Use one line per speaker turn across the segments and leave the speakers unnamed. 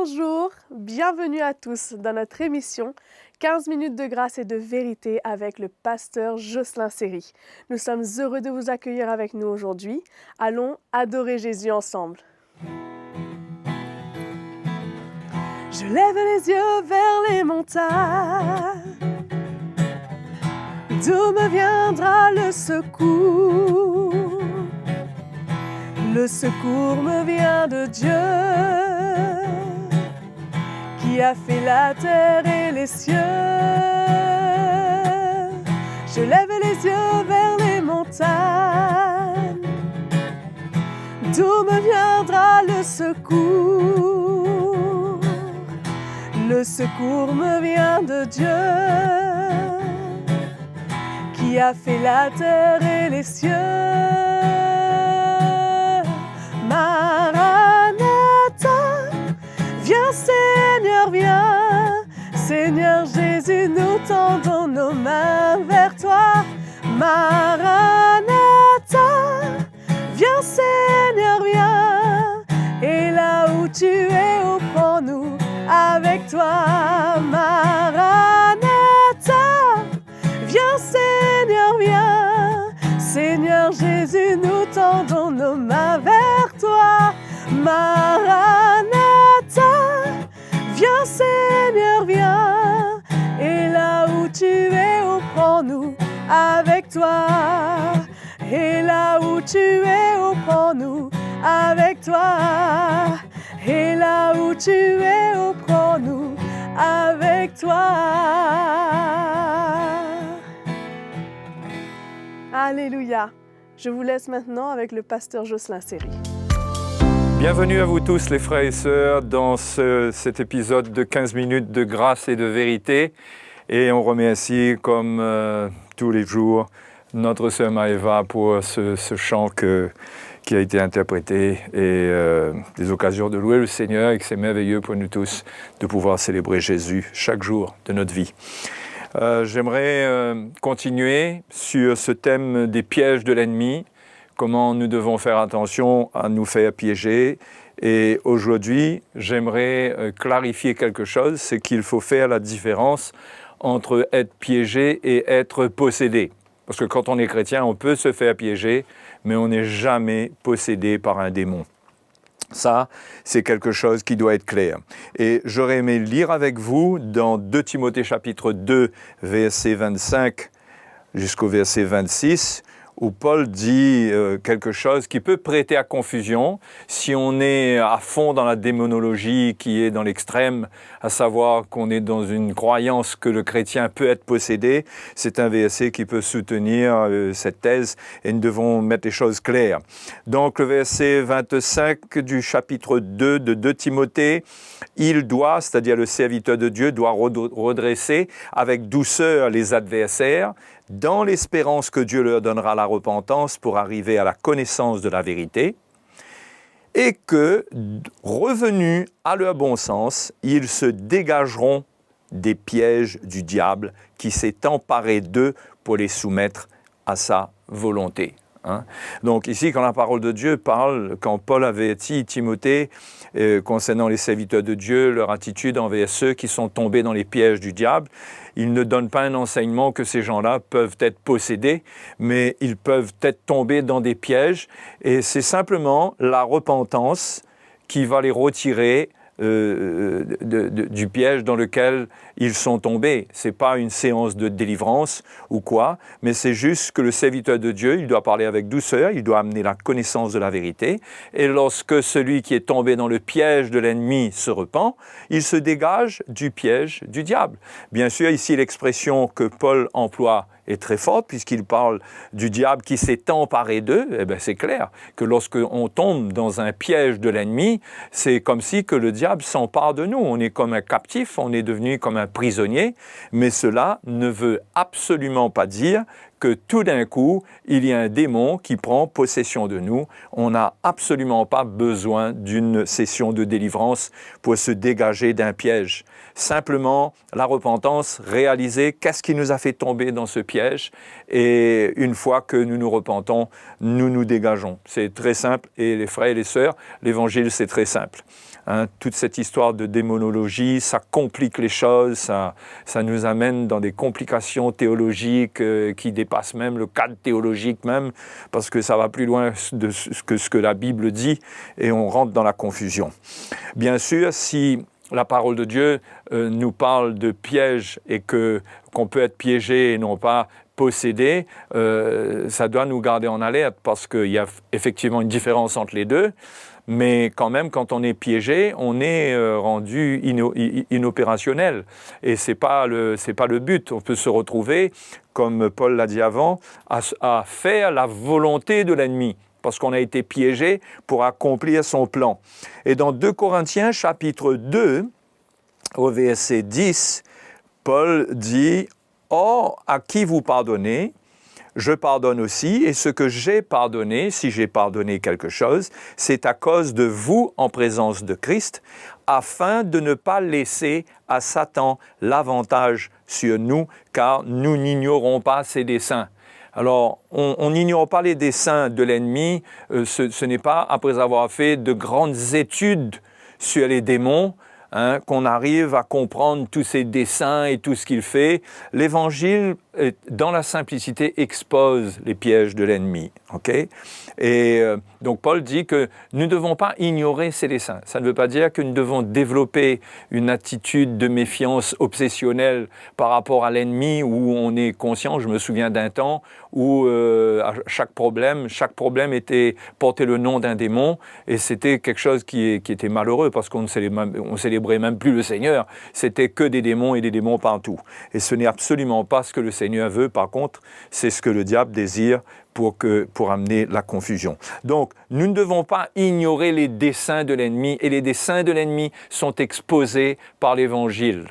Bonjour, bienvenue à tous dans notre émission 15 minutes de grâce et de vérité avec le pasteur Jocelyn Seri. Nous sommes heureux de vous accueillir avec nous aujourd'hui. Allons adorer Jésus ensemble. Je lève les yeux vers les montagnes. D'où me viendra le secours? Le secours me vient de Dieu, qui a fait la terre et les cieux. Je lève les yeux vers les montagnes. D'où me viendra le secours? Le secours me vient de Dieu, qui a fait la terre et les cieux. Maranatha, viens Seigneur, viens. Seigneur Jésus, nous tendons nos mains vers toi. Maranatha, viens Seigneur, viens. Et là où tu es, oh, prends-nous avec toi. Maranatha, viens Seigneur, viens. Seigneur Jésus, nous tendons nos mains vers toi. Maranatha, viens Seigneur, viens. Et là où tu es, oh, prends-nous avec toi. Et là où tu es, oh, prends-nous avec toi. Et là où tu es, oh, prends-nous avec toi. Alléluia. Je vous laisse maintenant avec le pasteur Jocelyn Seri.
Bienvenue à vous tous les frères et sœurs dans cet épisode de 15 minutes de grâce et de vérité. Et on remercie comme tous les jours notre sœur Maëva pour ce chant qui a été interprété et des occasions de louer le Seigneur et que c'est merveilleux pour nous tous de pouvoir célébrer Jésus chaque jour de notre vie. J'aimerais continuer sur ce thème des pièges de l'ennemi, comment nous devons faire attention à nous faire piéger. Et aujourd'hui, j'aimerais clarifier quelque chose, c'est qu'il faut faire la différence entre être piégé et être possédé. Parce que quand on est chrétien, on peut se faire piéger, mais on n'est jamais possédé par un démon. Ça, c'est quelque chose qui doit être clair. Et j'aurais aimé lire avec vous dans 2 Timothée chapitre 2, verset 25 jusqu'au verset 26, où Paul dit quelque chose qui peut prêter à confusion si on est à fond dans la démonologie qui est dans l'extrême, à savoir qu'on est dans une croyance que le chrétien peut être possédé. C'est un verset qui peut soutenir cette thèse et nous devons mettre les choses claires. Donc le verset 25 du chapitre 2 de 2 Timothée, il doit, c'est-à-dire le serviteur de Dieu, doit redresser avec douceur les adversaires, dans l'espérance que Dieu leur donnera la repentance pour arriver à la connaissance de la vérité, et que, revenus à leur bon sens, ils se dégageront des pièges du diable qui s'est emparé d'eux pour les soumettre à sa volonté. Donc ici, quand la parole de Dieu parle, quand Paul avait dit Timothée concernant les serviteurs de Dieu, leur attitude envers ceux qui sont tombés dans les pièges du diable, il ne donne pas un enseignement que ces gens-là peuvent être possédés, mais ils peuvent être tombés dans des pièges, et c'est simplement la repentance qui va les retirer du piège dans lequel ils sont tombés. Ce n'est pas une séance de délivrance ou quoi, mais c'est juste que le serviteur de Dieu, il doit parler avec douceur, il doit amener la connaissance de la vérité, et lorsque celui qui est tombé dans le piège de l'ennemi se repent, il se dégage du piège du diable. Bien sûr, ici, l'expression que Paul emploie est très forte, puisqu'il parle du diable qui s'est emparé d'eux. Eh bien, c'est clair que lorsqu'on tombe dans un piège de l'ennemi, c'est comme si que le diable s'empare de nous. On est comme un captif, on est devenu comme un prisonnier, mais cela ne veut absolument pas dire que tout d'un coup, il y a un démon qui prend possession de nous. On n'a absolument pas besoin d'une session de délivrance pour se dégager d'un piège. Simplement, la repentance, réaliser qu'est-ce qui nous a fait tomber dans ce piège, et une fois que nous nous repentons, nous nous dégageons. C'est très simple, et les frères et les sœurs, l'évangile, c'est très simple. Hein, toute cette histoire de démonologie, ça complique les choses, ça nous amène dans des complications théologiques qui dépassent même le cadre théologique même, parce que ça va plus loin de ce que la Bible dit, et on rentre dans la confusion. Bien sûr, si la parole de Dieu nous parle de pièges et qu'on peut être piégé et non pas possédé, ça doit nous garder en alerte, parce qu'il y a effectivement une différence entre les deux. Mais quand même, quand on est piégé, on est rendu inopérationnel. Et c'est pas le but. On peut se retrouver, comme Paul l'a dit avant, à faire la volonté de l'ennemi, parce qu'on a été piégé pour accomplir son plan. Et dans 2 Corinthiens, chapitre 2, au verset 10, Paul dit « Or, à qui vous pardonnez ? Je pardonne aussi, et ce que j'ai pardonné, si j'ai pardonné quelque chose, c'est à cause de vous en présence de Christ, afin de ne pas laisser à Satan l'avantage sur nous, car nous n'ignorons pas ses desseins. » Alors, on n'ignore pas les desseins de l'ennemi, ce n'est pas après avoir fait de grandes études sur les démons, qu'on arrive à comprendre tous ses desseins et tout ce qu'il fait. L'Évangile, dans la simplicité, expose les pièges de l'ennemi. Okay? Et donc Paul dit que nous ne devons pas ignorer ses desseins. Ça ne veut pas dire que nous devons développer une attitude de méfiance obsessionnelle par rapport à l'ennemi, où on est conscient. Je me souviens d'un temps où à chaque problème portait le nom d'un démon, et c'était quelque chose qui était malheureux, parce qu'on célébrait même plus le Seigneur. C'était que des démons et des démons partout. Et ce n'est absolument pas ce que le Seigneur veut. Par contre, c'est ce que le diable désire pour amener la confusion. Donc, nous ne devons pas ignorer les desseins de l'ennemi, et les desseins de l'ennemi sont exposés par l'Évangile.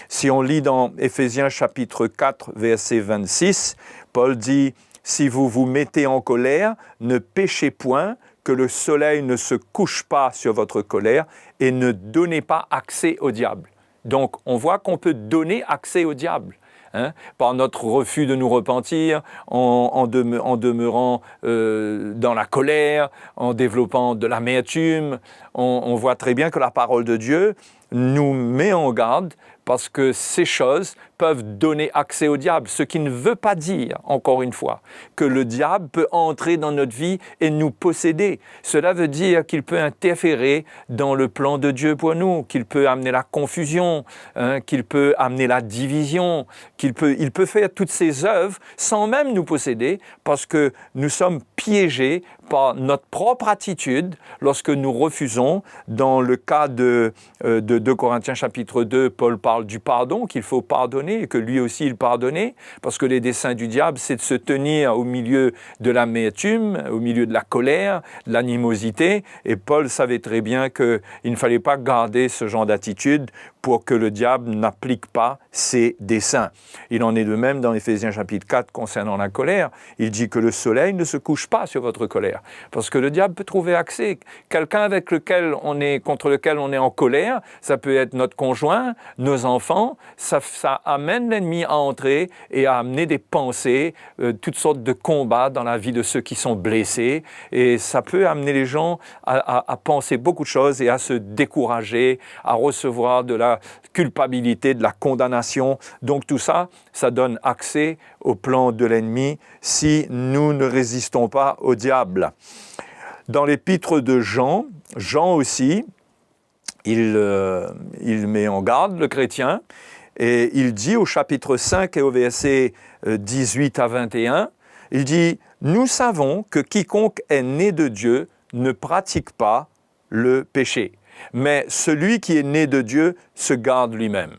Si on lit dans Éphésiens chapitre 4, verset 26, Paul dit « Si vous vous mettez en colère, ne péchez point, que le soleil ne se couche pas sur votre colère, et ne donnez pas accès au diable. » Donc, on voit qu'on peut donner accès au diable. Par notre refus de nous repentir, en demeurant dans la colère, en développant de l'amertume. On voit très bien que la parole de Dieu nous met en garde, parce que ces choses peuvent donner accès au diable, ce qui ne veut pas dire, encore une fois, que le diable peut entrer dans notre vie et nous posséder. Cela veut dire qu'il peut interférer dans le plan de Dieu pour nous, qu'il peut amener la confusion, qu'il peut amener la division, il peut faire toutes ces œuvres sans même nous posséder, parce que nous sommes piégés par notre propre attitude lorsque nous refusons. Dans le cas de 2 Corinthiens chapitre 2, Paul parle du pardon, qu'il faut pardonner, et que lui aussi il pardonnait, parce que les desseins du diable, c'est de se tenir au milieu de l'amertume, au milieu de la colère, de l'animosité, et Paul savait très bien qu'il ne fallait pas garder ce genre d'attitude pour que le diable n'applique pas ses desseins. Il en est de même dans Éphésiens chapitre 4 concernant la colère. Il dit que le soleil ne se couche pas sur votre colère, parce que le diable peut trouver accès. Quelqu'un contre lequel on est en colère, ça peut être notre conjoint, nos enfants, ça amène l'ennemi à entrer et à amener des pensées, toutes sortes de combats dans la vie de ceux qui sont blessés, et ça peut amener les gens à penser beaucoup de choses et à se décourager, à recevoir de la culpabilité, de la condamnation. Donc tout ça, ça donne accès au plan de l'ennemi si nous ne résistons pas au diable. Dans l'épître de Jean aussi, il met en garde le chrétien, et il dit au chapitre 5 et au verset 18 à 21, il dit « Nous savons que quiconque est né de Dieu ne pratique pas le péché. Mais celui qui est né de Dieu se garde lui-même. »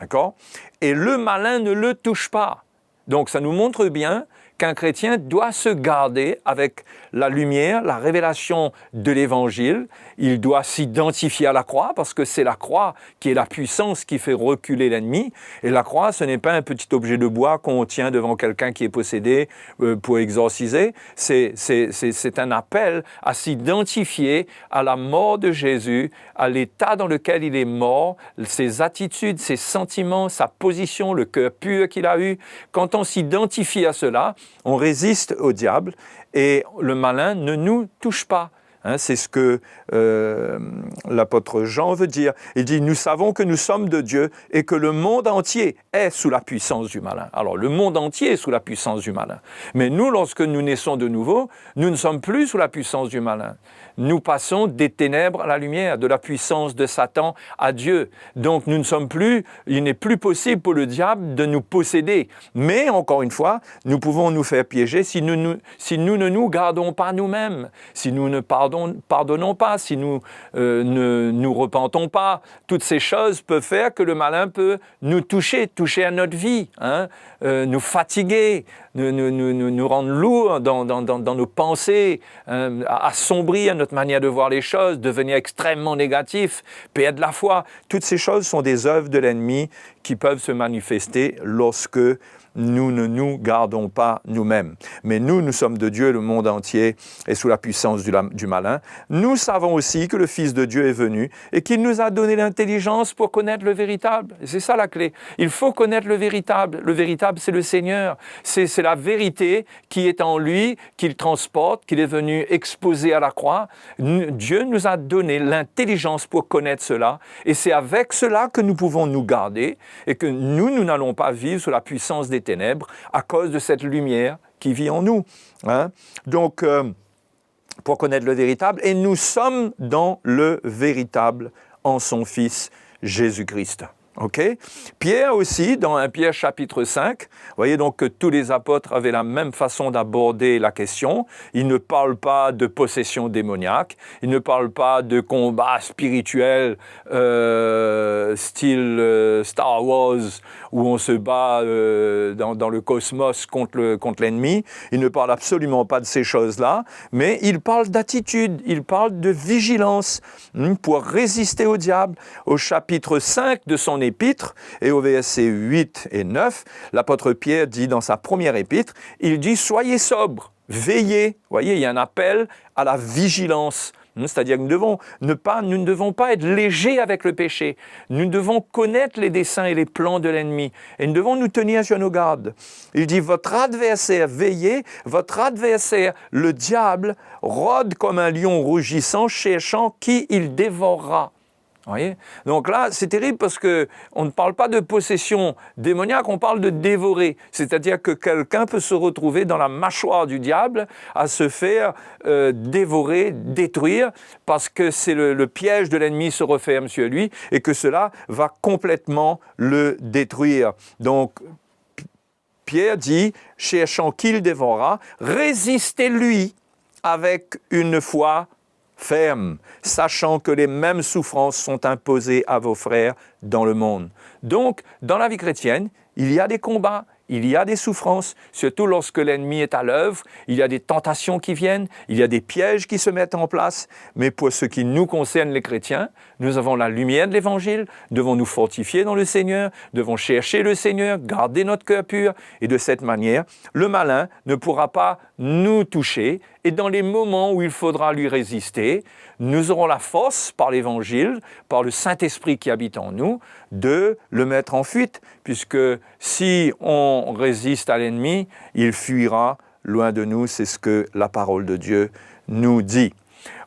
D'accord ? Et le malin ne le touche pas. Donc ça nous montre bien qu'un chrétien doit se garder avec la lumière, la révélation de l'Évangile. Il doit s'identifier à la croix, parce que c'est la croix qui est la puissance qui fait reculer l'ennemi. Et la croix, ce n'est pas un petit objet de bois qu'on tient devant quelqu'un qui est possédé pour exorciser. C'est un appel à s'identifier à la mort de Jésus, à l'état dans lequel il est mort, ses attitudes, ses sentiments, sa position, le cœur pur qu'il a eu. Quand on s'identifie à cela, on résiste au diable, et le malin ne nous touche pas. Hein, c'est ce que l'apôtre Jean veut dire. Il dit, nous savons que nous sommes de Dieu et que le monde entier est sous la puissance du malin. Alors, le monde entier est sous la puissance du malin. Mais nous, lorsque nous naissons de nouveau, nous ne sommes plus sous la puissance du malin. Nous passons des ténèbres à la lumière, de la puissance de Satan à Dieu. Donc, nous ne sommes plus, il n'est plus possible pour le diable de nous posséder. Mais, encore une fois, nous pouvons nous faire piéger si nous ne nous gardons pas nous-mêmes, si nous ne pardonnons pas, si nous ne nous repentons pas. Toutes ces choses peuvent faire que le malin peut nous toucher à notre vie, hein, nous fatiguer, nous rendre lourds dans nos pensées, assombrir notre manière de voir les choses, devenir extrêmement négatif, perdre la foi. Toutes ces choses sont des œuvres de l'ennemi qui peuvent se manifester lorsque nous ne nous gardons pas nous-mêmes. Mais nous sommes de Dieu, le monde entier est sous la puissance du malin. Nous savons aussi que le Fils de Dieu est venu et qu'il nous a donné l'intelligence pour connaître le véritable. Et c'est ça la clé. Il faut connaître le véritable. Le véritable, c'est le Seigneur. C'est la vérité qui est en lui, qu'il transporte, qu'il est venu exposer à la croix. Dieu nous a donné l'intelligence pour connaître cela. Et c'est avec cela que nous pouvons nous garder et que nous n'allons pas vivre sous la puissance des ténèbres à cause de cette lumière qui vit en nous. Hein? Donc, pour connaître le véritable, et nous sommes dans le véritable en son Fils Jésus-Christ. Okay? Pierre aussi, dans 1 Pierre chapitre 5, vous voyez donc que tous les apôtres avaient la même façon d'aborder la question. Ils ne parlent pas de possession démoniaque, ils ne parlent pas de combat spirituel style Star Wars, où on se bat dans le cosmos contre l'ennemi. Ils ne parlent absolument pas de ces choses-là, mais ils parlent d'attitude, ils parlent de vigilance pour résister au diable. Au chapitre 5 de son épître, et au verset 8 et 9, l'apôtre Pierre dit dans sa première épître, il dit « Soyez sobres, veillez ». Vous voyez, il y a un appel à la vigilance. C'est-à-dire que nous ne devons pas être légers avec le péché. Nous devons connaître les desseins et les plans de l'ennemi. Et nous devons nous tenir sur nos gardes. Il dit, votre adversaire, veillez, votre adversaire, le diable, rôde comme un lion rougissant, cherchant qui il dévorera. Voyez? Donc là, c'est terrible parce qu'on ne parle pas de possession démoniaque, on parle de dévorer. C'est-à-dire que quelqu'un peut se retrouver dans la mâchoire du diable à se faire dévorer, détruire, parce que c'est le piège de l'ennemi se referme sur lui et que cela va complètement le détruire. Donc, Pierre dit, cherchant qui le dévorera, résistez-lui avec une foi ferme, sachant que les mêmes souffrances sont imposées à vos frères dans le monde. Donc, dans la vie chrétienne, il y a des combats, il y a des souffrances, surtout lorsque l'ennemi est à l'œuvre, il y a des tentations qui viennent, il y a des pièges qui se mettent en place, mais pour ce qui nous concerne les chrétiens, nous avons la lumière de l'Évangile, devons nous fortifier dans le Seigneur, devons chercher le Seigneur, garder notre cœur pur, et de cette manière, le malin ne pourra pas nous toucher, et dans les moments où il faudra lui résister, nous aurons la force par l'Évangile, par le Saint-Esprit qui habite en nous, de le mettre en fuite, puisque si on résiste à l'ennemi, il fuira loin de nous, c'est ce que la parole de Dieu nous dit.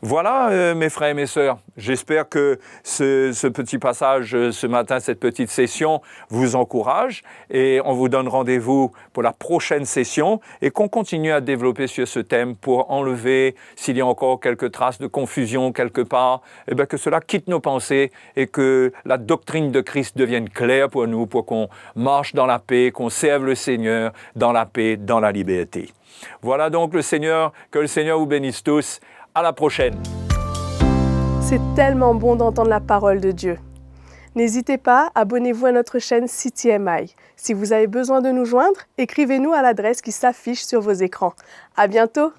Voilà, mes frères et mes sœurs, j'espère que ce petit passage ce matin, cette petite session vous encourage et on vous donne rendez-vous pour la prochaine session et qu'on continue à développer sur ce thème pour enlever, s'il y a encore quelques traces de confusion quelque part, eh bien que cela quitte nos pensées et que la doctrine de Christ devienne claire pour nous, pour qu'on marche dans la paix, qu'on serve le Seigneur dans la paix, dans la liberté. Voilà donc que le Seigneur vous bénisse tous. À la prochaine.
C'est tellement bon d'entendre la parole de Dieu. N'hésitez pas, abonnez-vous à notre chaîne CTMI. Si vous avez besoin de nous joindre, écrivez-nous à l'adresse qui s'affiche sur vos écrans. À bientôt!